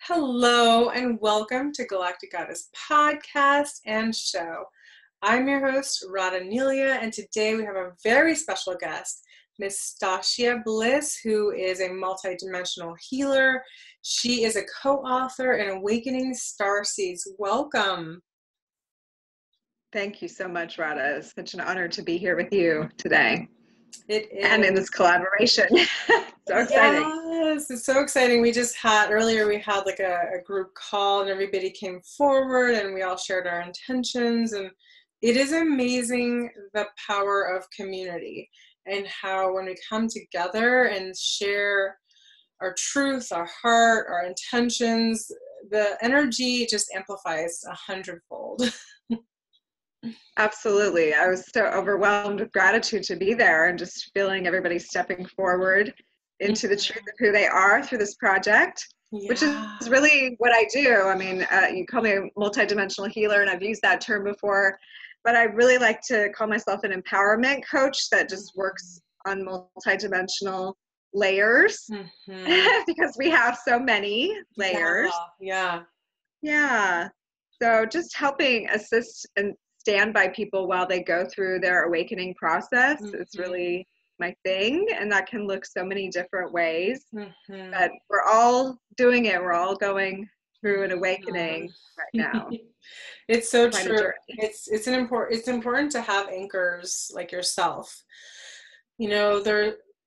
Hello and welcome to Galactic Goddess Podcast and Show. I'm your host, Radhaa, and today we have a very special guest, Miss Stasia Bliss, who is a multidimensional healer. She is a co-author in Awakening Starseeds. Welcome. Thank you so much, Radhaa. It's such an honor to be here with you today. It is. And in this collaboration. So exciting. Yes, it's so exciting. We had like a group call and everybody came forward and we all shared our intentions, and it is amazing the power of community and how when we come together and share our truth, our heart, our intentions, the energy just amplifies 100-fold. Absolutely. I was so overwhelmed with gratitude to be there and just feeling everybody stepping forward into the truth of who they are through this project, which is really what I do. I mean, you call me a multidimensional healer, and I've used that term before, but I really like to call myself an empowerment coach that just works on multidimensional layers because we have so many layers. Yeah. So just helping assist and stand by people while they go through their awakening process is really my thing, and that can look so many different ways. But we're all doing it. We're all going through an awakening right now. It's so true. It's important to have anchors like yourself. You know,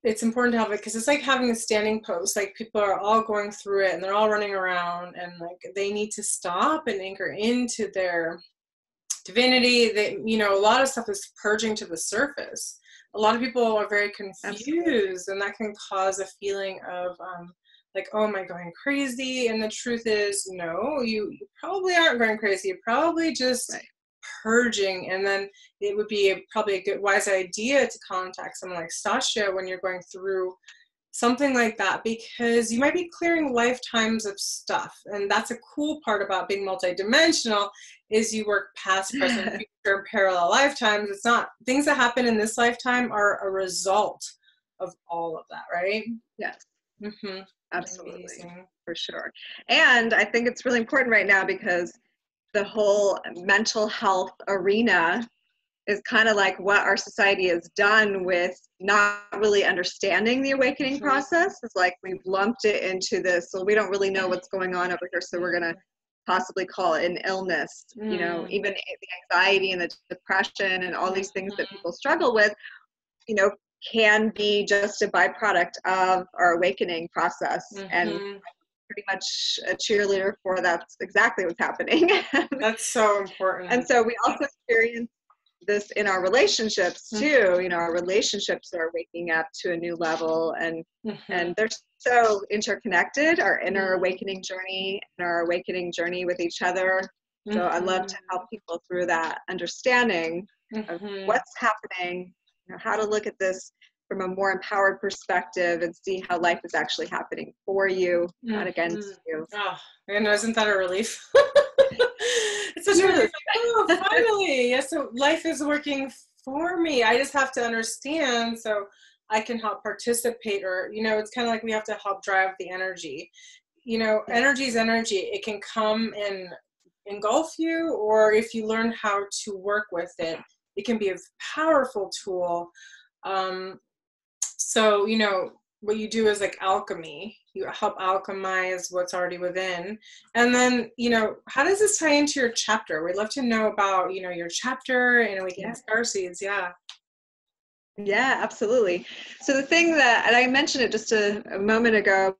it's important to have it because it's like having a standing post. Like people are all going through it and they're all running around, and like they need to stop and anchor into their divinity. A lot of stuff is purging to the surface. A lot of people are very confused, and that can cause a feeling of like, oh, am I going crazy? And the truth is, no, you probably aren't going crazy. You're probably just purging. And then it would be probably a good, wise idea to contact someone like Stasia when you're going through something like that, because you might be clearing lifetimes of stuff. And that's a cool part about being multidimensional is you work past, present, future, parallel lifetimes. It's not things that happen in this lifetime are a result of all of that, right? Yes. Absolutely. Amazing. For sure. And I think it's really important right now because the whole mental health arena is kind of like what our society has done with not really understanding the awakening process. It's like we've lumped it into this, so we don't really know what's going on over here, so we're going to possibly call it an illness. Even the anxiety and the depression and all these things that people struggle with, can be just a byproduct of our awakening process. And I'm pretty much a cheerleader for that's exactly what's happening. That's so important. And so we also experience this in our relationships too. Our relationships are waking up to a new level, and they're so interconnected, our inner awakening journey and our awakening journey with each other. So I love to help people through that understanding of what's happening, how to look at this from a more empowered perspective and see how life is actually happening for you, not against you. Oh, and isn't that a relief? It's such a relief. Oh, finally. Yeah, so life is working for me. I just have to understand so I can help participate, or, it's kind of like we have to help drive the energy. Energy is energy. It can come and engulf you, or if you learn how to work with it, it can be a powerful tool. So, what you do is like alchemy. You help alchemize what's already within. And then, how does this tie into your chapter? We'd love to know about, your chapter in Awakening Starseeds. Yeah, absolutely. So the thing that, and I mentioned it just a moment ago,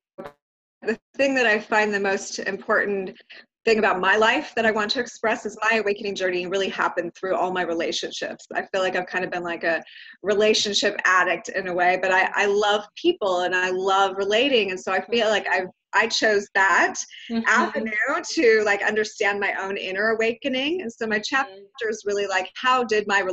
the thing that I find the most important thing about my life that I want to express is my awakening journey really happened through all my relationships. I feel like I've kind of been like a relationship addict in a way, but I love people and I love relating. And so I feel like I chose that avenue to like understand my own inner awakening. And so my chapter is really like, how did I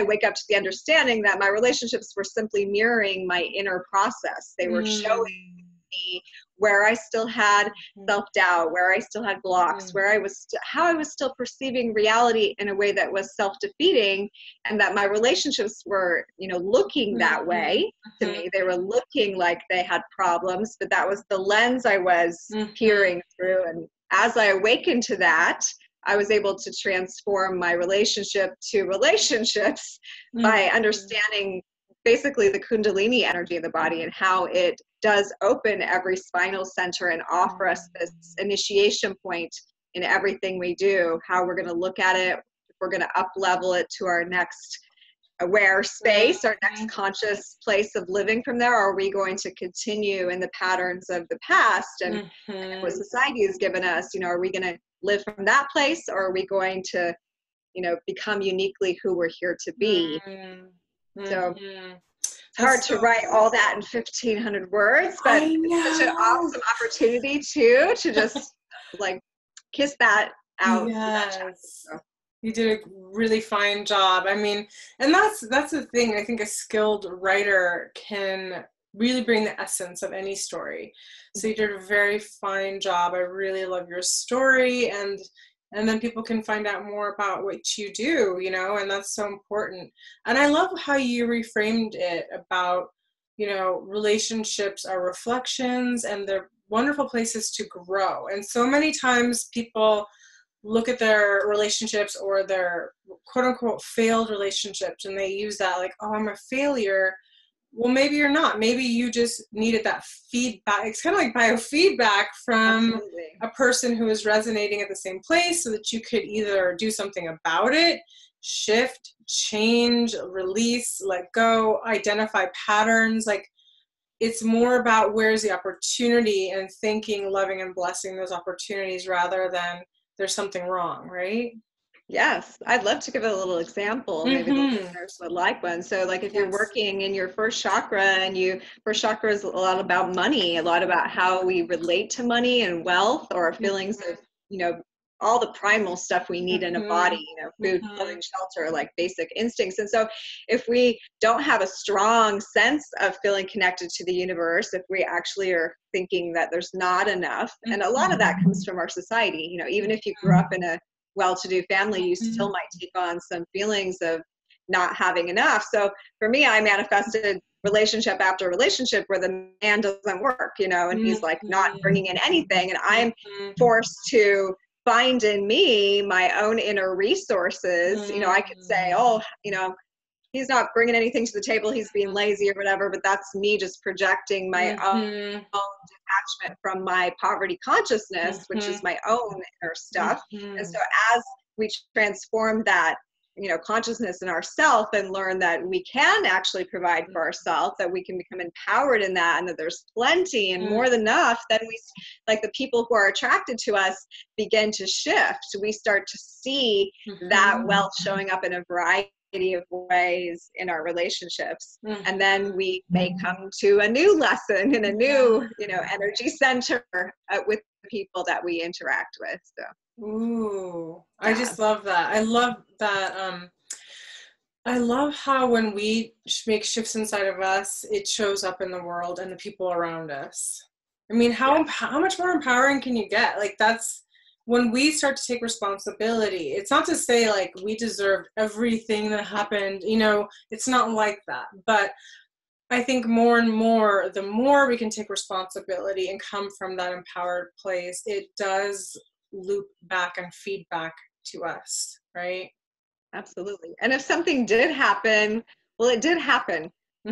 wake up to the understanding that my relationships were simply mirroring my inner process? They were showing me where I still had self-doubt, where I still had blocks, where I was, how I was still perceiving reality in a way that was self-defeating, and that my relationships were, you know, looking that way to me. They were looking like they had problems, but that was the lens I was peering through. And as I awakened to that, I was able to transform my relationship to relationships by understanding basically the Kundalini energy of the body and how it does open every spinal center and offer us this initiation point in everything we do, how we're going to look at it, if we're going to up level it to our next aware space, our next conscious place of living from there, or are we going to continue in the patterns of the past and what society has given us? You know, are we going to live from that place, or are we going to, you know, become uniquely who we're here to be? So it's hard to write all that in 1,500 words, but it's such an awesome opportunity too, to just like kiss that out. Yes. You did a really fine job. I mean, and that's the thing. I think a skilled writer can really bring the essence of any story. So you did a very fine job. I really love your story, and then people can find out more about what you do, you know, and that's so important. And I love how you reframed it about, you know, relationships are reflections and they're wonderful places to grow. And so many times people look at their relationships or their quote unquote failed relationships and they use that like, oh, I'm a failure. Well, maybe you're not. Maybe you just needed that feedback. It's kind of like biofeedback from a person who is resonating at the same place, so that you could either do something about it, shift, change, release, let go, identify patterns. Like, it's more about where's the opportunity and thinking, loving, and blessing those opportunities rather than there's something wrong, right? Yes, I'd love to give a little example. Maybe the listeners would like one. So like if you're working in your first chakra, and first chakra is a lot about money, a lot about how we relate to money and wealth, or feelings of, you know, all the primal stuff we need in a body, you know, food, clothing, shelter, like basic instincts. And so if we don't have a strong sense of feeling connected to the universe, if we actually are thinking that there's not enough, and a lot of that comes from our society, you know, even if you grew up in a well-to-do family, you still might take on some feelings of not having enough. So for me, I manifested relationship after relationship where the man doesn't work, you know, and he's like not bringing in anything. And I'm forced to find in me my own inner resources. You know, I could say, oh, you know, he's not bringing anything to the table, he's being lazy or whatever, but that's me just projecting my own detachment from my poverty consciousness, which is my own inner stuff. And so as we transform that, you know, consciousness in ourself and learn that we can actually provide for ourselves, that we can become empowered in that, and that there's plenty and more than enough, then we, like the people who are attracted to us, begin to shift. We start to see that wealth showing up in a variety of ways in our relationships, and then we may come to a new lesson in a new, you know, energy center with the people that we interact with. So I just love that. I love that. I love how when we make shifts inside of us, it shows up in the world and the people around us. I mean, how much more empowering can you get? Like, that's when we start to take responsibility. It's not to say like we deserved everything that happened, you know, it's not like that. But I think more and more, the more we can take responsibility and come from that empowered place, it does loop back and feedback to us, right? Absolutely. And if something did happen, well, it did happen.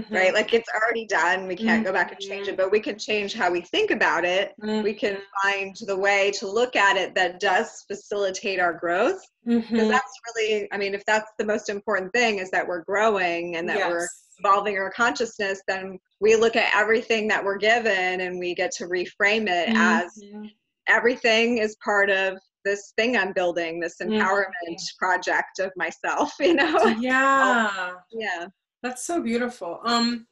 Right? Like it's already done. We can't go back and change it, but we can change how we think about it. We can find the way to look at it that does facilitate our growth. Because that's really, I mean, if that's the most important thing, is that we're growing and that we're evolving our consciousness, then we look at everything that we're given and we get to reframe it as everything is part of this thing I'm building, this empowerment project of myself, you know? Yeah. Yeah. That's so beautiful. And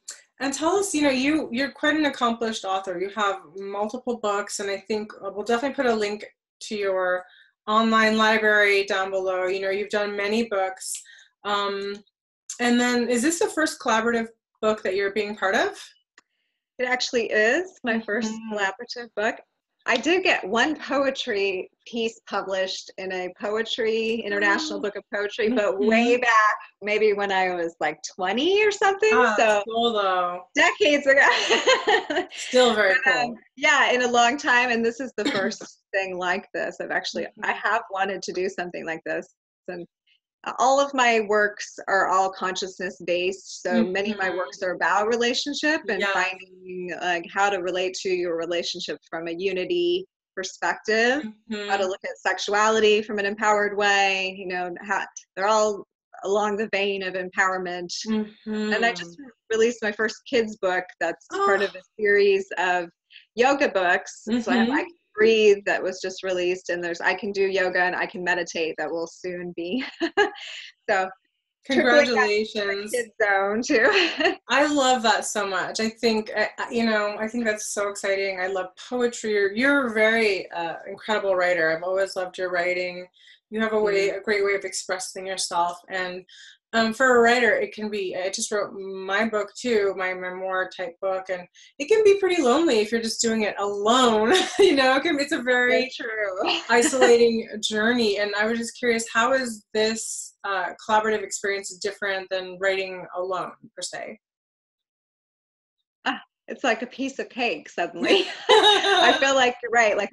tell us, you know, you're quite an accomplished author. You have multiple books, and I think we'll definitely put a link to your online library down below. You know, you've done many books. And then, is this the first collaborative book that you're being part of? It actually is my first collaborative book. I did get one poetry piece published in a poetry, international book of poetry, but way back, maybe when I was like 20 or something. So cool though. Decades ago. Still very cool. Yeah, in a long time. And this is the first thing like this. I have wanted to do something like this. And all of my works are all consciousness based. So many of my works are about relationship and finding like how to relate to your relationship from a unity perspective, how to look at sexuality from an empowered way, you know, how they're all along the vein of empowerment. And I just released my first kids book that's part of a series of yoga books. So I have I Can Breathe that was just released, and there's I Can Do Yoga and I Can Meditate that will soon be. So congratulations. Kids zone too. I love that so much. I think, you know, I think that's so exciting. I love poetry. You're a very incredible writer. I've always loved your writing. You have a great way of expressing yourself. And for a writer, it can be, I just wrote my book too, my memoir type book, and it can be pretty lonely if you're just doing it alone. You know, it's a very isolating journey. And I was just curious, how is this collaborative experience different than writing alone, per se? It's like a piece of cake suddenly. I feel like you're right. Like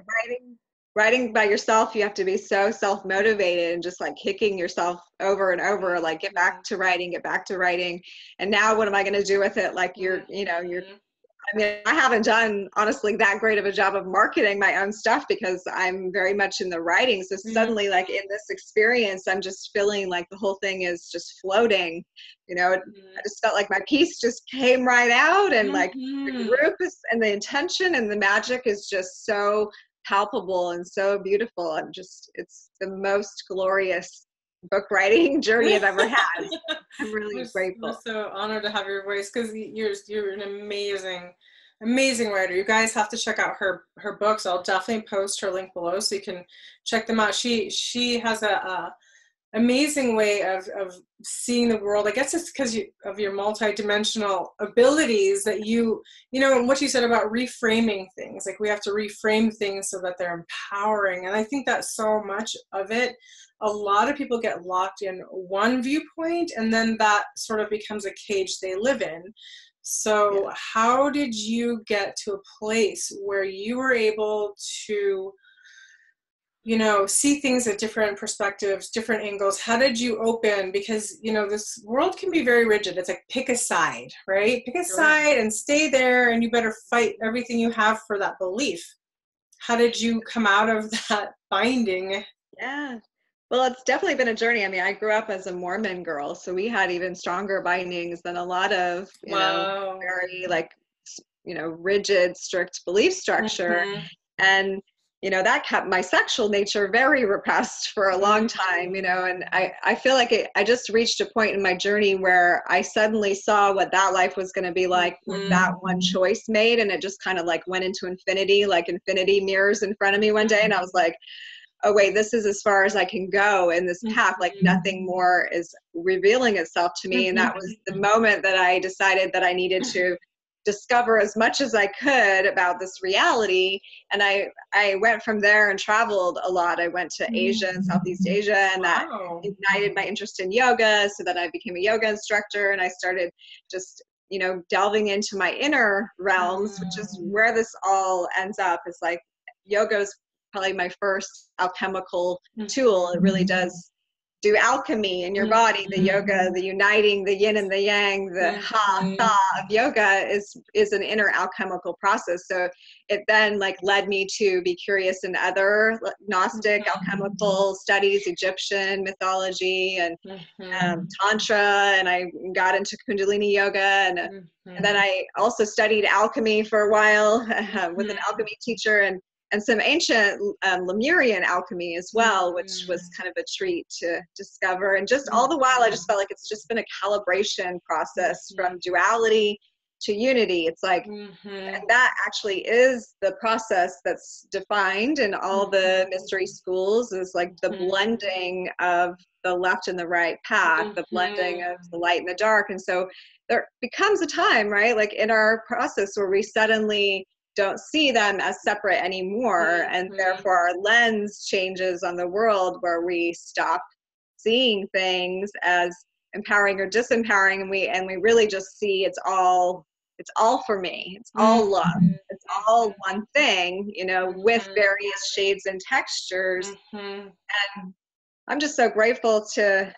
writing by yourself, you have to be so self-motivated and just like kicking yourself over and over, like get back to writing. And now what am I going to do with it? Like I mean, I haven't done honestly that great of a job of marketing my own stuff because I'm very much in the writing. So suddenly like in this experience, I'm just feeling like the whole thing is just floating, you know, I just felt like my piece just came right out, and like the group and the intention and the magic is just so palpable and so beautiful. It's the most glorious book writing journey I've ever had. I'm really grateful. I'm so honored to have your voice, because you're an amazing writer. You guys have to check out her books. I'll definitely post her link below so you can check them out. She has a amazing way of seeing the world. I guess it's because of your multidimensional abilities that you know, and what you said about reframing things. Like we have to reframe things so that they're empowering. And I think that so much of it, a lot of people get locked in one viewpoint, and then that sort of becomes a cage they live in. So how did you get to a place where you were able to, you know, see things at different perspectives, different angles? How did you open? Because, you know, this world can be very rigid. It's like, pick a side, right? Pick a side and stay there, and you better fight everything you have for that belief. How did you come out of that binding? Yeah. Well, it's definitely been a journey. I mean, I grew up as a Mormon girl, so we had even stronger bindings than a lot of, you know, very like, you know, rigid, strict belief structure. And you know, that kept my sexual nature very repressed for a long time, you know, and I feel like I just reached a point in my journey where I suddenly saw what that life was going to be like with that one choice made. And it just kind of like went into infinity, like infinity mirrors in front of me one day. And I was like, oh wait, this is as far as I can go in this path. Like nothing more is revealing itself to me. And that was the moment that I decided that I needed to discover as much as I could about this reality. And I went from there and traveled a lot. I went to Asia and Southeast Asia, and that ignited my interest in yoga. So then I became a yoga instructor, and I started just, you know, delving into my inner realms, which is where this all ends up. It's like yoga is probably my first alchemical tool. It really does do alchemy in your body. The yoga, the uniting the yin and the yang, the ha of yoga is an inner alchemical process. So it then like led me to be curious in other Gnostic alchemical studies, Egyptian mythology and Tantra, and I got into Kundalini yoga, and then I also studied alchemy for a while with an alchemy teacher, and some ancient Lemurian alchemy as well, which was kind of a treat to discover. And just all the while, I just felt like it's just been a calibration process from duality to unity. It's like, and that actually is the process that's defined in all the mystery schools, is like the blending of the left and the right path, the blending of the light and the dark. And so there becomes a time, right, like in our process where we suddenly don't see them as separate anymore, and therefore our lens changes on the world, where we stop seeing things as empowering or disempowering, and we really just see it's all for me, it's all love, it's all one thing, you know, with various shades and textures. And I'm just so grateful to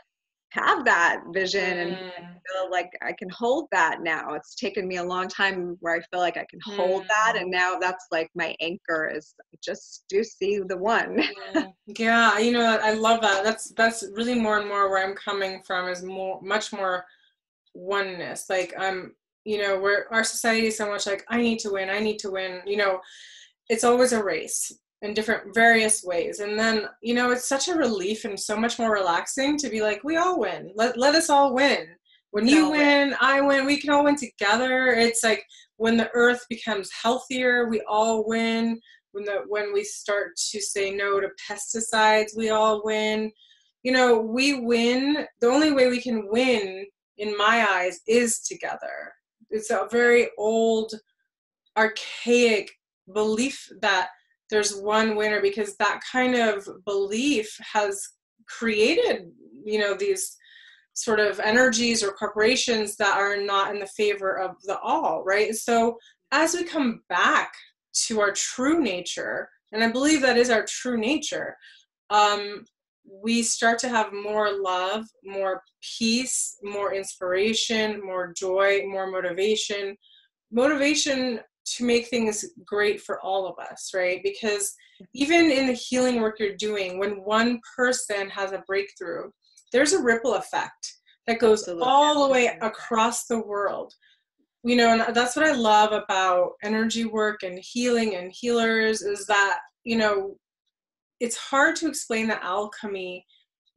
have that vision and feel like I can hold that now. It's taken me a long time where I feel like I can hold that, and now that's like my anchor, is just do see the one. Yeah, you know, I love that. That's really more and more where I'm coming from, is much more oneness. Like, you know, where our society is so much like, I need to win, you know, it's always a race in different various ways. And then, you know, it's such a relief and so much more relaxing to be like, we all win. Let us all win. When you win, I win, we can all win together. It's like when the earth becomes healthier, we all win. When we start to say no to pesticides, we all win. You know, we win. The only way we can win, in my eyes, is together. It's a very old, archaic belief that there's one winner, because that kind of belief has created, you know, these sort of energies or corporations that are not in the favor of the all, right? So as we come back to our true nature, and I believe that is our true nature, we start to have more love, more peace, more inspiration, more joy, more motivation to make things great for all of us, right? Because even in the healing work you're doing, when one person has a breakthrough, there's a ripple effect that goes all the way across the world. You know, and that's what I love about energy work and healing and healers, is that, you know, it's hard to explain the alchemy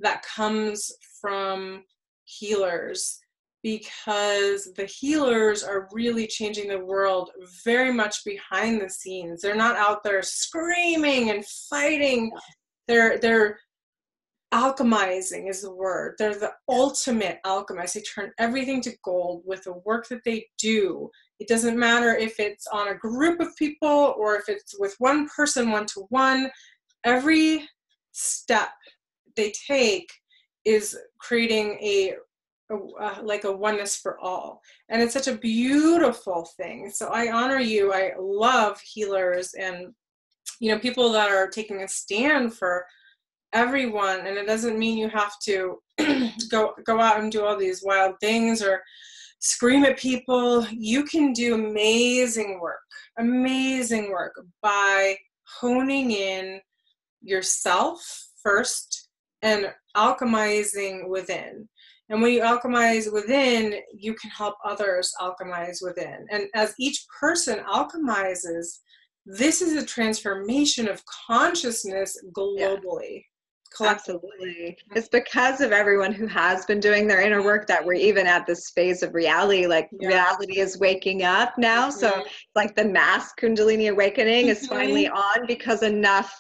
that comes from healers, because the healers are really changing the world very much behind the scenes. They're not out there screaming and fighting. They're alchemizing is the word. They're the ultimate alchemists. They turn everything to gold with the work that they do. It doesn't matter if it's on a group of people or if it's with one person, one-to-one. Every step they take is creating like a oneness for all. And it's such a beautiful thing. So I honor you. I love healers and, you know, people that are taking a stand for everyone. And it doesn't mean you have to go out and do all these wild things or scream at people. You can do amazing work by honing in yourself first and alchemizing within. And when you alchemize within, you can help others alchemize within. And as each person alchemizes, this is a transformation of consciousness globally. Absolutely. It's because of everyone who has been doing their inner work that we're even at this phase of reality. Like reality is waking up now. So like the mass Kundalini Awakening is finally on, because enough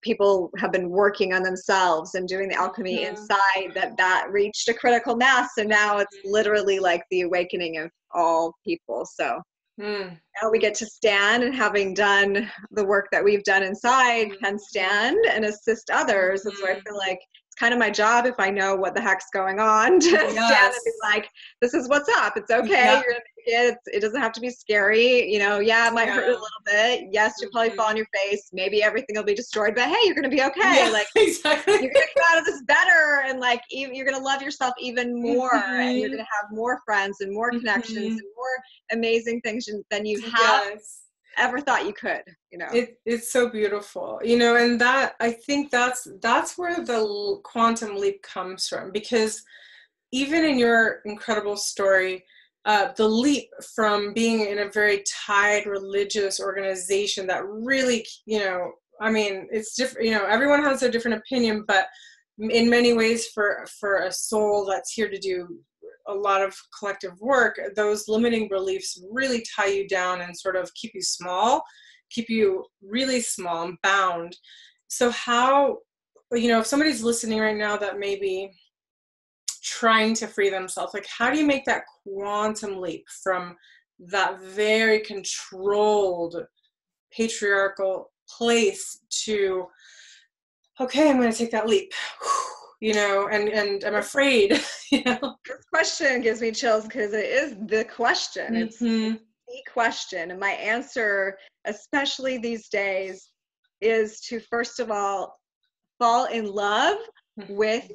people have been working on themselves and doing the alchemy inside that reached a critical mass. And now it's literally like the awakening of all people. So now we get to stand, and having done the work that we've done inside, can stand and assist others. And so I feel like it's kind of my job, if I know what the heck's going on, to stand and be like, this is what's up. It's okay. You're gonna make it. It doesn't have to be scary. You know, it might hurt a little bit. Yes, you'll probably fall on your face. Maybe everything will be destroyed, but hey, you're going to be okay. You're going to come out of this better, and like, you're going to love yourself even more, and you're going to have more friends and more connections and more amazing things than you have ever thought you could, you know. It's so beautiful, you know, and that, I think that's where the quantum leap comes from, because even in your incredible story, the leap from being in a very tied religious organization that really, you know, I mean, it's different, you know, everyone has a different opinion, but in many ways for a soul that's here to do a lot of collective work, those limiting beliefs really tie you down and sort of keep you small, keep you really small and bound. So how, if somebody's listening right now that may be trying to free themselves, like how do you make that quantum leap from that very controlled patriarchal place to, okay, I'm going to take that leap, and I'm afraid, This question gives me chills because it is the question. Mm-hmm. It's the question. And my answer, especially these days, is to first of all, fall in love with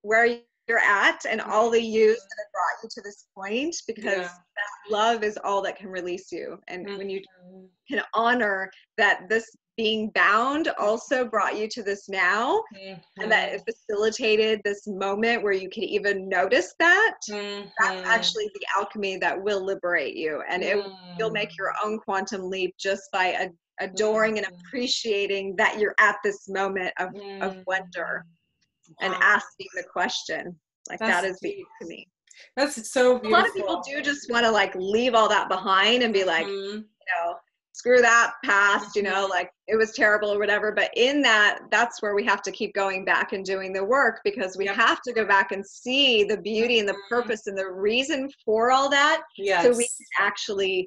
where you're at and all the yous that have brought you to this point, because that love is all that can release you. And when you can honor that this being bound also brought you to this now, and that it facilitated this moment where you can even notice that, that's actually the alchemy that will liberate you. And you'll make your own quantum leap just by adoring and appreciating that you're at this moment of wonder and asking the question. Like that is the alchemy. That's so beautiful. A lot of people do just want to like leave all that behind and be like, screw that past, like it was terrible or whatever. But in that's where we have to keep going back and doing the work, because we have to go back and see the beauty and the purpose and the reason for all that. So we can actually,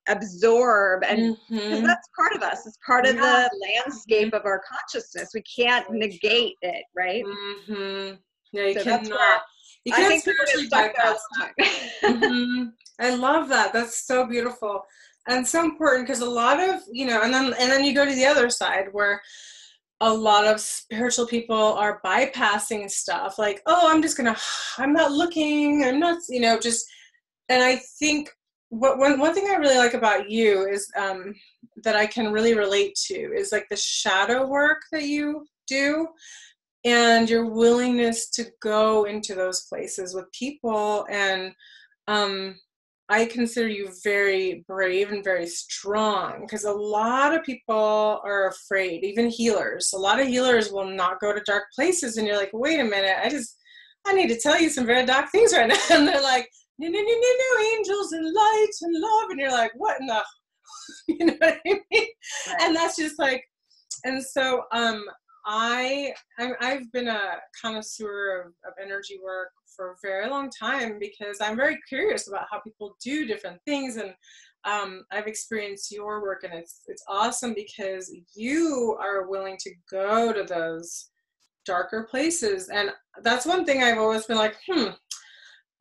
absorb, and because that's part of us. It's part of the landscape of our consciousness. We can't negate it, right? Yeah, you so cannot. You can't spiritually bypass that. I love that. That's so beautiful and so important, because a lot of, and then you go to the other side where a lot of spiritual people are bypassing stuff like, oh, I'm not looking, I'm not, and I think one thing I really like about you is that I can really relate to is like the shadow work that you do and your willingness to go into those places with people. And I consider you very brave and very strong, because a lot of people are afraid, even healers. A lot of healers will not go to dark places, and you're like, wait a minute, I need to tell you some very dark things right now. And they're like, no, angels and light and love. And you're like, what in the, you know what I mean? Right. And that's just like, and so I've been a connoisseur of energy work for a very long time, because I'm very curious about how people do different things. And I've experienced your work, and it's awesome because you are willing to go to those darker places. And that's one thing I've always been like,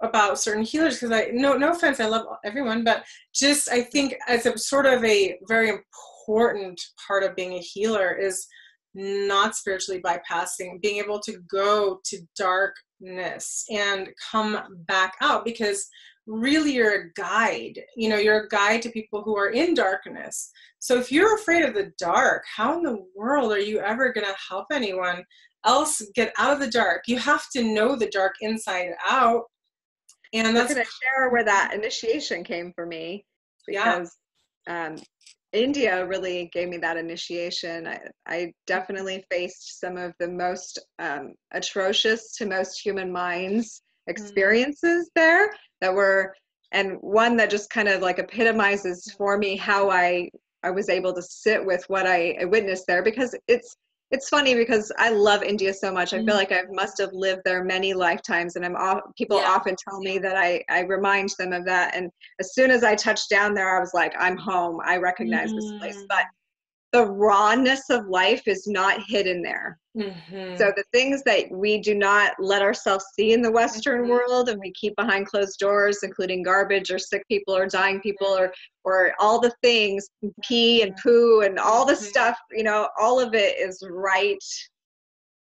about certain healers, because no offense, I love everyone, but just I think as a sort of a very important part of being a healer is not spiritually bypassing, being able to go to darkness and come back out, because really you're a guide. You're a guide to people who are in darkness. So if you're afraid of the dark, how in the world are you ever going to help anyone else get out of the dark? You have to know the dark inside out. And that's going to share where that initiation came for me, because India really gave me that initiation. I definitely faced some of the most atrocious to most human minds experiences there that were, and one that just kind of like epitomizes for me how I was able to sit with what I witnessed there, because it's funny because I love India so much. I feel like I must have lived there many lifetimes, and people often tell me that I remind them of that. And as soon as I touched down there, I was like, I'm home. I recognize this place. But the rawness of life is not hidden there. So the things that we do not let ourselves see in the Western world, and we keep behind closed doors, including garbage or sick people or dying people or all the things, pee and poo and all the stuff, all of it is right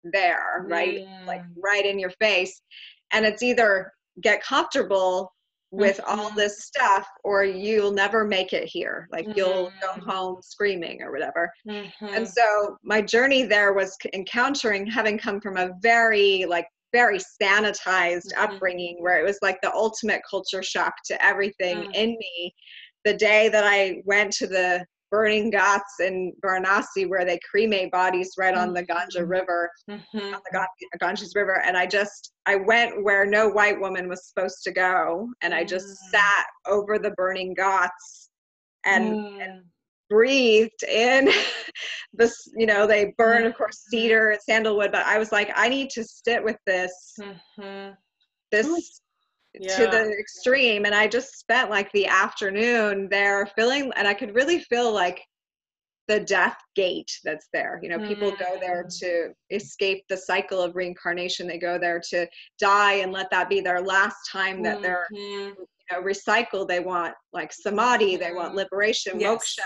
there, right? Like right in your face. And it's either get comfortable with all this stuff, or you'll never make it here. Like you'll go home screaming or whatever. And so my journey there was having come from a very sanitized upbringing, where it was like the ultimate culture shock to everything in me. The day that I went to the burning ghats in Varanasi where they cremate bodies right on the Ganga River, on the Ganges River. And I went where no white woman was supposed to go. And I just sat over the burning ghats and breathed in this, they burn, of course, cedar and sandalwood, but I was like, I need to sit with this to the extreme. And I just spent like the afternoon there feeling, and I could really feel like the death gate that's there. People go there to escape the cycle of reincarnation. They go there to die and let that be their last time that they're recycled. They want like samadhi, they want liberation, moksha,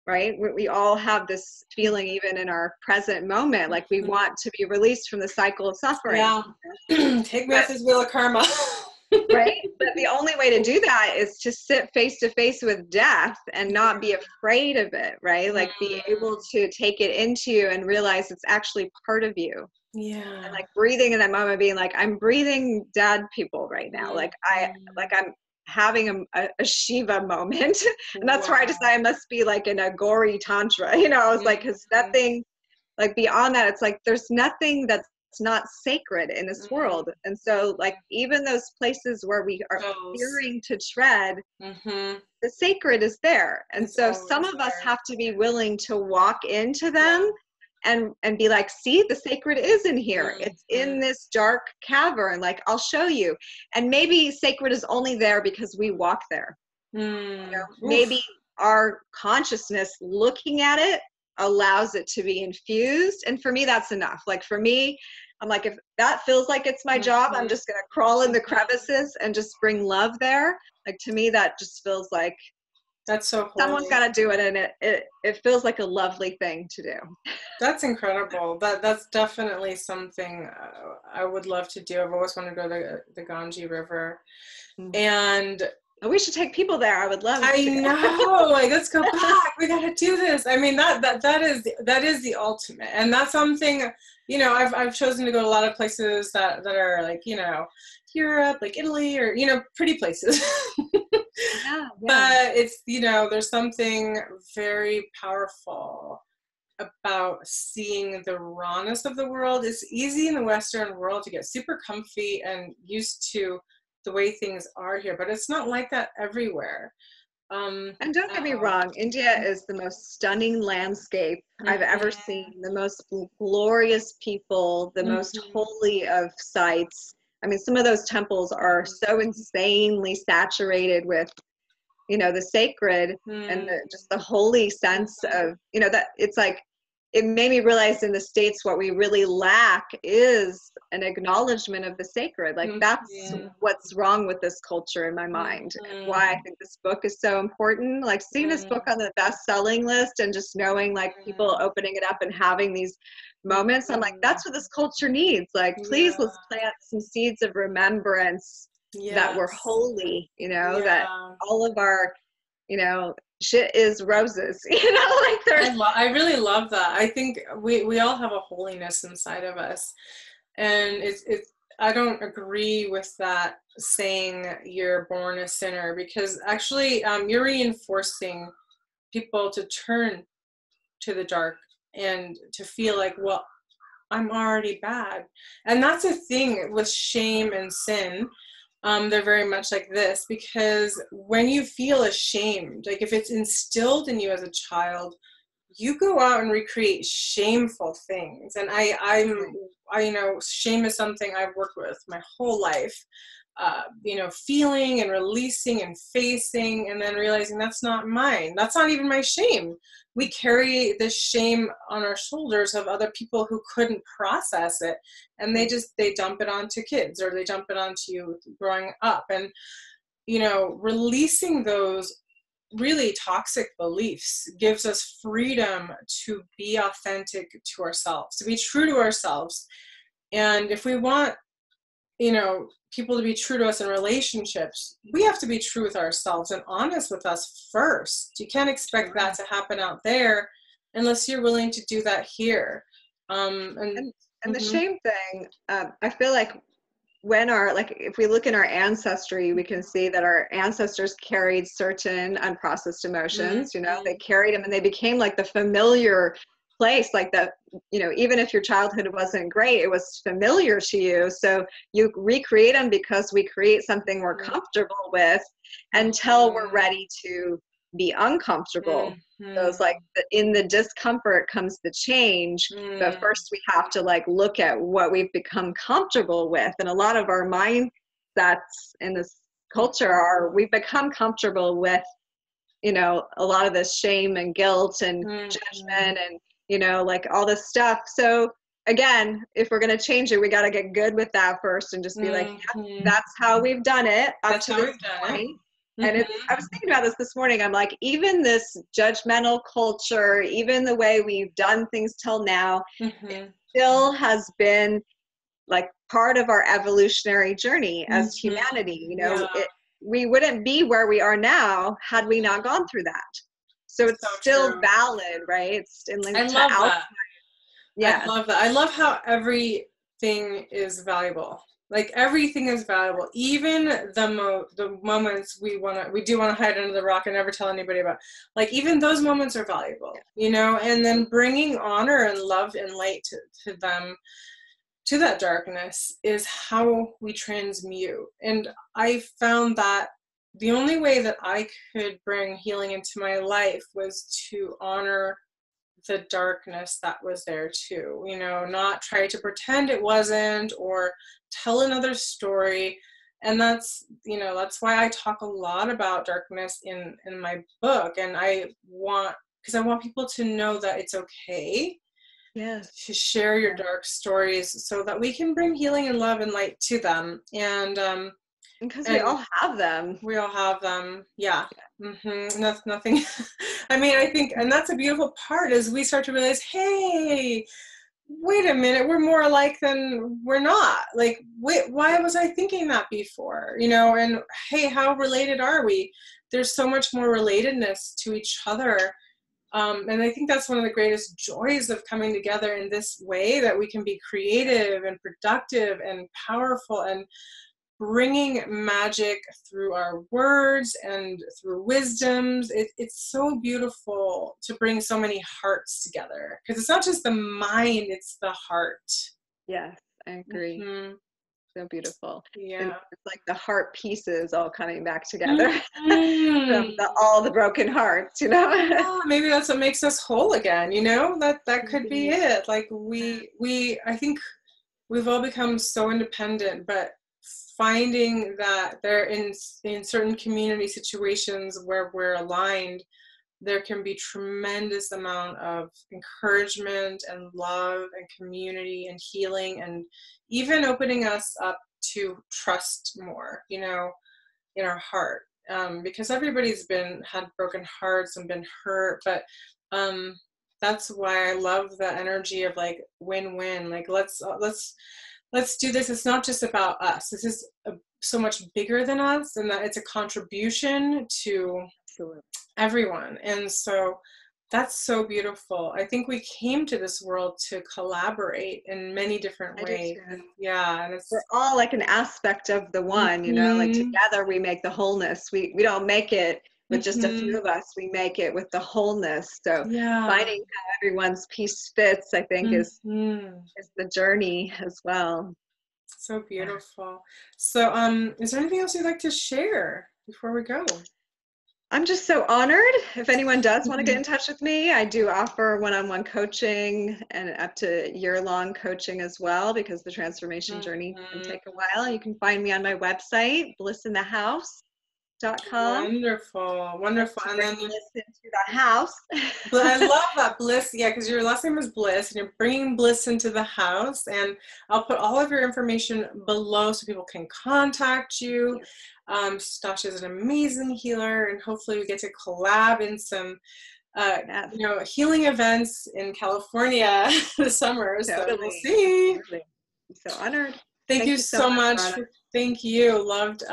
right? We all have this feeling even in our present moment, like we want to be released from the cycle of suffering. Take me off this wheel of karma. Right? But the only way to do that is to sit face to face with death and not be afraid of it, right? Like be able to take it into you and realize it's actually part of you. And like breathing in that moment, being like, I'm breathing dead people right now. Like I'm having a Shiva moment. And that's where I decided I must be like in a gory tantra, I was like, because nothing like beyond that, it's like, there's nothing that's not sacred in this world. And so like even those places where we are fearing to tread, the sacred is there. And so some of us have to be willing to walk into them and be like, see, the sacred is in here. It's in this dark cavern. Like, I'll show you. And maybe sacred is only there because we walk there. Maybe our consciousness looking at it allows it to be infused. And for me, that's enough. Like for me, I'm like, if that feels like it's my job, I'm just going to crawl in the crevices and just bring love there. Like to me, that just feels like that's so holy. Someone's got to do it. And it feels like a lovely thing to do. That's incredible. That's definitely something I would love to do. I've always wanted to go to the Ganges River. And we should take people there. I would love to. I know. Like, let's go back. We got to do this. I mean, that is the ultimate. And that's something, I've chosen to go to a lot of places that are like, Europe, like Italy, or, pretty places. But it's, there's something very powerful about seeing the rawness of the world. It's easy in the Western world to get super comfy and used to the way things are here, but it's not like that everywhere. And don't get me wrong, India is the most stunning landscape I've ever seen, the most glorious people, the most holy of sights. I mean, some of those temples are so insanely saturated with, the sacred and just the holy sense of, that it's like, it made me realize in the States what we really lack is an acknowledgement of the sacred. Like that's what's wrong with this culture in my mind. Why I think this book is so important. Like seeing this book on the best-selling list and just knowing like people opening it up and having these moments, I'm like, that's what this culture needs. Like, please let's plant some seeds of remembrance that we're holy, that all of our, shit is roses, like there's. I really love that. I think we all have a holiness inside of us, and it's I don't agree with that saying you're born a sinner, because actually you're reinforcing people to turn to the dark and to feel like, well, I'm already bad. And that's a thing with shame and sin. They're very much like this, because when you feel ashamed, like if it's instilled in you as a child, you go out and recreate shameful things. And I shame is something I've worked with my whole life, feeling and releasing and facing, and then realizing that's not mine. That's not even my shame. We carry this shame on our shoulders of other people who couldn't process it, and they dump it onto kids, or they dump it onto you growing up. And releasing those really toxic beliefs gives us freedom to be authentic to ourselves, to be true to ourselves. And if we want people to be true to us in relationships, we have to be true with ourselves and honest with us first. You can't expect that to happen out there unless you're willing to do that here. And the shame thing, I feel like when our, like, if we look in our ancestry, we can see that our ancestors carried certain unprocessed emotions, you know, they carried them and they became like the familiar place, like that, you know, even if your childhood wasn't great, it was familiar to you. So you recreate them because we create something we're comfortable with until we're ready to be uncomfortable. So it's like in the discomfort comes the change, but first we have to like look at what we've become comfortable with. And a lot of our mindsets in this culture are, we've become comfortable with, you know, a lot of this shame and guilt and judgment and, you know, like all this stuff. So again, if we're going to change it, we got to get good with that first and just be like, yeah, that's how we've done it up to this point. And it's, I was thinking about this morning. I'm like, even this judgmental culture, even the way we've done things till now, it still has been like part of our evolutionary journey as humanity. You know, we wouldn't be where we are now had we not gone through that. So it's still valid, right? It's in like, I love that. Yeah. I love that. I love how everything is valuable. Like everything is valuable, even the moments we do want to hide under the rock and never tell anybody about. Like even those moments are valuable, you know. And then bringing honor and love and light to them, to that darkness, is how we transmute. And I found that the only way that I could bring healing into my life was to honor the darkness that was there too, you know, not try to pretend it wasn't or tell another story. And that's, you know, that's why I talk a lot about darkness in my book. And because I want people to know that it's okay to share your dark stories so that we can bring healing and love and light to them. And because we all have them. We all have them. Yeah. Nothing. I mean, I think, and that's a beautiful part, is we start to realize, hey, wait a minute, we're more alike than we're not. Like, wait, why was I thinking that before? You know, and hey, how related are we? There's so much more relatedness to each other. And I think that's one of the greatest joys of coming together in this way, that we can be creative and productive and powerful and bringing magic through our words and through wisdoms. It's so beautiful to bring so many hearts together, because it's not just the mind, it's the heart. Yes, I agree. So beautiful. Yeah. And it's like the heart pieces all coming back together from all the broken hearts, you know. Yeah, maybe that's what makes us whole again, you know. That could be it. Like I think we've all become so independent, but finding that there in certain community situations where we're aligned, there can be tremendous amount of encouragement and love and community and healing, and even opening us up to trust more, you know, in our heart, because everybody's had broken hearts and been hurt, but that's why I love the energy of like win-win. Like let's do this. It's not just about us. This is so much bigger than us, and that it's a contribution to everyone. And so that's so beautiful. I think we came to this world to collaborate in many different ways. Yeah, and we're all like an aspect of the one, you know, like together we make the wholeness. We don't make it with just a few of us, we make it with the wholeness. So finding how everyone's piece fits, I think, is the journey as well. So beautiful. So is there anything else you'd like to share before we go? I'm just so honored. If anyone does want to get in touch with me, I do offer one-on-one coaching and up to year-long coaching as well, because the transformation journey can take a while. You can find me on my website, blissinthehouse.com. Wonderful. And then bliss into the house. But I love that, Bliss. Yeah, because your last name is Bliss, and you're bringing bliss into the house. And I'll put all of your information below so people can contact you. Stasia is an amazing healer, and hopefully we get to collab in some you know, healing events in California this summer. So we'll see. Totally. I'm so honored. Thank you so much. Thank you. Loved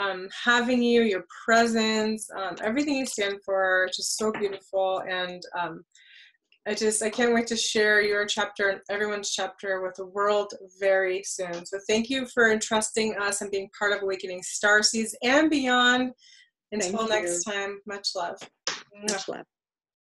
having you, your presence, everything you stand for, just so beautiful. And I can't wait to share your chapter and everyone's chapter with the world very soon. So thank you for entrusting us and being part of Awakening Starseeds and beyond. Until next time, much love. Much love.